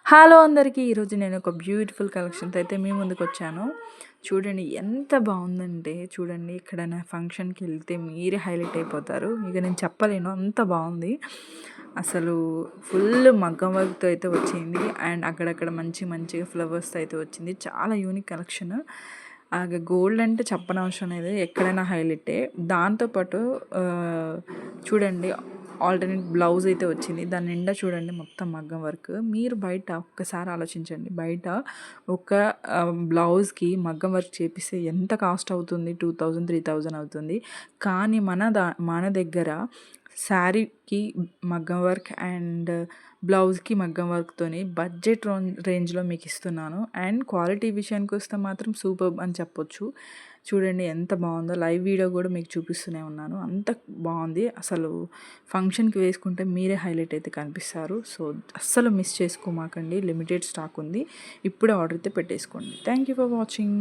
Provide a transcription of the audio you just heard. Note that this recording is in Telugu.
హలో అందరికీ! ఈరోజు నేను ఒక బ్యూటిఫుల్ కలెక్షన్‌తో అయితే మీ ముందుకొచ్చాను. చూడండి ఎంత బావుందంటే చూడండి ఎక్కడైనా ఫంక్షన్‌కెళ్తే మీరే హైలైట్ అయిపోతారు. ఇక నేను చెప్పలేను అంత బావుంది. అసలు ఫుల్ మగ్గం వర్క్‌తో అయితే వచ్చింది. అండ్ అక్కడక్కడ మంచిగా ఫ్లవర్స్‌తో అయితే వచ్చింది. చాలా యూనిక్ కలెక్షన్. గోల్డ్ అంటే చెప్పనవసరం లేదు. ఎక్కడైనా హైలైటే. దాంతో పాటు చూడండి ఆల్టర్‌నేట్ బ్లౌజ్ అయితే వచ్చింది. దాని నిండా చూడండి మొత్తం మగ్గం వర్క్. మీరు బయట ఒక్కసారి ఆలోచించండి. బయట ఒక బ్లౌజ్‌కి మగ్గం వర్క్ చేపిస్తే ఎంత కాస్ట్ అవుతుంది? 2000, 3000 అవుతుంది. కానీ మన దగ్గర శారీకి మగ్గం వర్క్ అండ్ బ్లౌజ్‌కి మగ్గం వర్క్‌తోని బడ్జెట్ రేంజ్‌లో మీకు ఇస్తున్నాను. అండ్ క్వాలిటీ విషయానికొస్తే మాత్రం సూపర్బ్ అని చెప్పొచ్చు. చూడండి ఎంత బావుందో. లైవ్ వీడియో గూడా మీకు చూపిస్తూనే ఉన్నాను. అంత బావుంది. అసలు ఫంక్షన్‌కి వేసుకుంటే మీరే హైలైట్ అయితే కనిపిస్తారు. సో, అస్సలు మిస్ చేసుకోమాకండి. లిమిటెడ్ స్టాక్ ఉంది. ఇప్పుడే ఆర్డర్ అయితే పెట్టేసుకోండి. Thank you for watching.